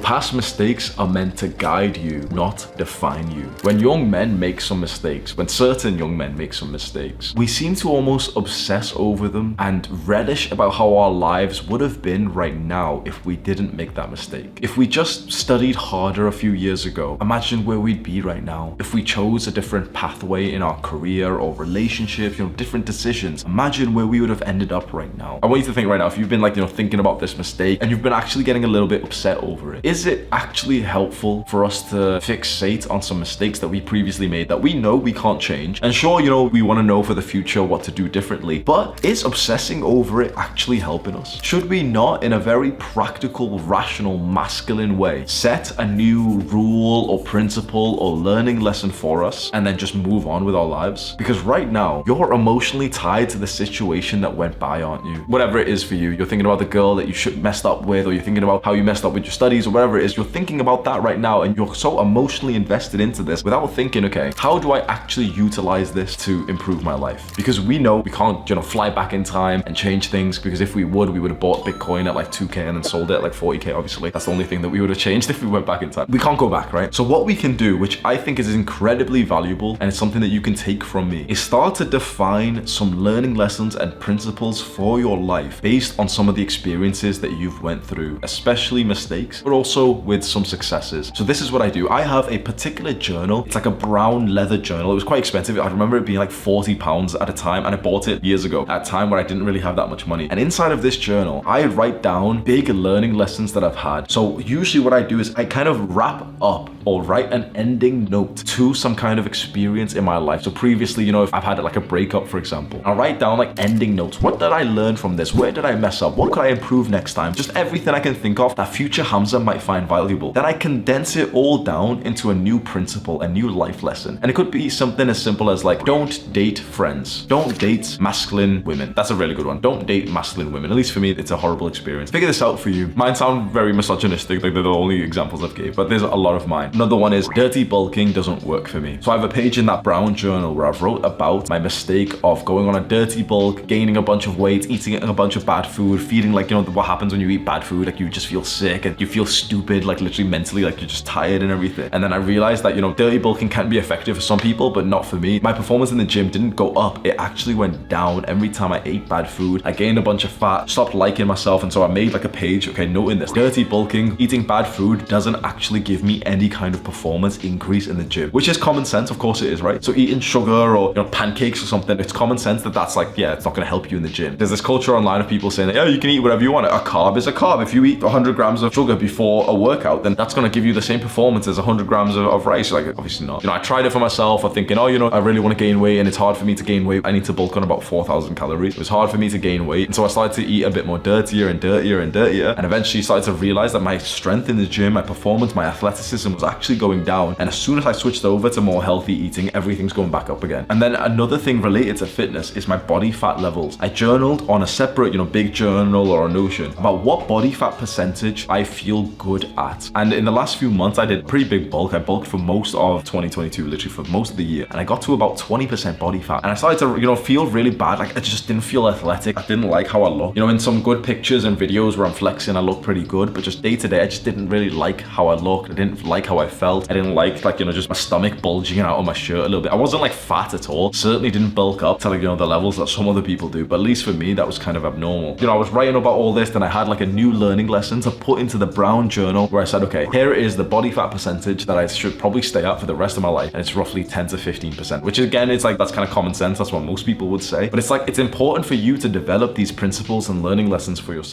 past mistakes are meant to guide you, not define you. When young men make some mistakes, when certain young men make some mistakes, we seem to almost obsess over them and relish about how our lives would have been right now if we didn't make that mistake. If we just studied harder a few years ago, imagine where we'd be right now. If we chose a different pathway in our career or relationships, different decisions, imagine where we would have ended up right now. I want you to think right now, if you've been thinking about this mistake and you've been actually getting a little bit upset over it, is it actually helpful for us to fixate on some mistakes that we previously made that we know we can't change? And sure, we want to know for the future what to do differently, but is obsessing over it actually helping us? Should we not, in a very practical, rational, masculine way, set a new rule or principle or learning lesson for us and then just move on with our lives? Because right now, you're emotionally tied to the situation that went by, aren't you? Whatever it is for you, you're thinking about the girl that you messed up with, or you're thinking about how you messed up with your studies, or whatever it is, you're thinking about that right now, and you're so emotionally invested into this without thinking, okay, how do I actually utilize this to improve my life? Because we know we can't, fly back in time and change things, because if we would have bought Bitcoin at like 2K and then sold it at like 40K, obviously. That's the only thing that we would have changed if we went back in time. We can't go back, right? So what we can do, which I think is incredibly valuable, and it's something that you can take from me, is start to define some learning lessons and principles for your life based on some of the experiences that you've went through, especially mistakes, but also with some successes. So this is what I do. I have a particular journal. It's like a brown leather journal. It was quite expensive. I remember it being like £40 at a time, and I bought it years ago at a time where I didn't really have that much money. And inside of this journal, I write down big learning lessons that I've had. So usually what I do is I kind of wrap up or write an ending note to some kind of experience in my life. So previously, if I've had like a breakup, for example, I'll write down like ending notes. What did I learn from this? Where did I mess up? What could I improve next time? Just everything I can think of that future Hamza might find valuable. Then I condense it all down into a new principle, a new life lesson. And it could be something as simple as like, don't date friends. Don't date masculine women. That's a really good one. Don't date masculine women. At least for me, it's a horrible experience. Figure this out for you. Mine sound very misogynistic, like they're the only examples I've gave, but there's a lot of mine. Another one is dirty bulking doesn't work for me. So I have a page in that brown journal where I've wrote about my mistake of going on a dirty bulk, gaining a bunch of weight, eating a bunch of bad food, feeling like, what happens when you eat bad food, like you just feel sick and you feel stupid, like literally mentally, like you're just tired and everything. And then I realized that, dirty bulking can be effective for some people, but not for me. My performance in the gym didn't go up. It actually went down every time I ate bad food. I gained a bunch of fat, stopped liking myself. And so I made like a page, okay, noting this. Dirty bulking, eating bad food doesn't actually give me any kind of performance increase in the gym, which is common sense. Of course it is, right? So eating sugar or, pancakes or something, it's common sense that that's like, yeah, it's not going to help you in the gym. There's this culture online of people saying that, yeah, you can eat whatever you want. A carb is a carb. If you eat 100 grams of sugar before a workout, then that's going to give you the same performance as 100 grams of rice. Like, obviously not. I tried it for myself. I'm thinking, I really want to gain weight, and it's hard for me to gain weight. I need to bulk on about 4,000 calories. It was hard for me to gain weight. And so I started to eat a bit more dirtier and dirtier and dirtier. And eventually started to realize that my strength in the gym, my performance, my athleticism was actually going down. And as soon as I switched over to more healthy eating, everything's going back up again. And then another thing related to fitness is my body fat levels. I journaled on a separate, big journal or a Notion about what body fat percentage I feel good at. And in the last few months, I did a pretty big bulk. I bulked for most of 2022, literally for most of the year. And I got to about 20% body fat. And I started to, feel really bad. Like I just didn't feel athletic. I didn't like how I looked. In some good pictures and videos where I'm flexing, I look pretty good. But just day to day, I just didn't really like how I looked. I didn't like how I felt. I didn't like just my stomach bulging out of my shirt a little bit. I wasn't like fat at all. Certainly didn't bulk up to the levels that some other people do. But at least for me, that was kind of abnormal. I was writing about all this, then I had like a new learning lesson to put into the brown journal where I said, okay, here is the body fat percentage that I should probably stay at for the rest of my life. And it's roughly 10 to 15%, which again, it's like, that's kind of common sense. That's what most people would say. But it's like, it's important for you to develop these principles and learning lessons for yourself.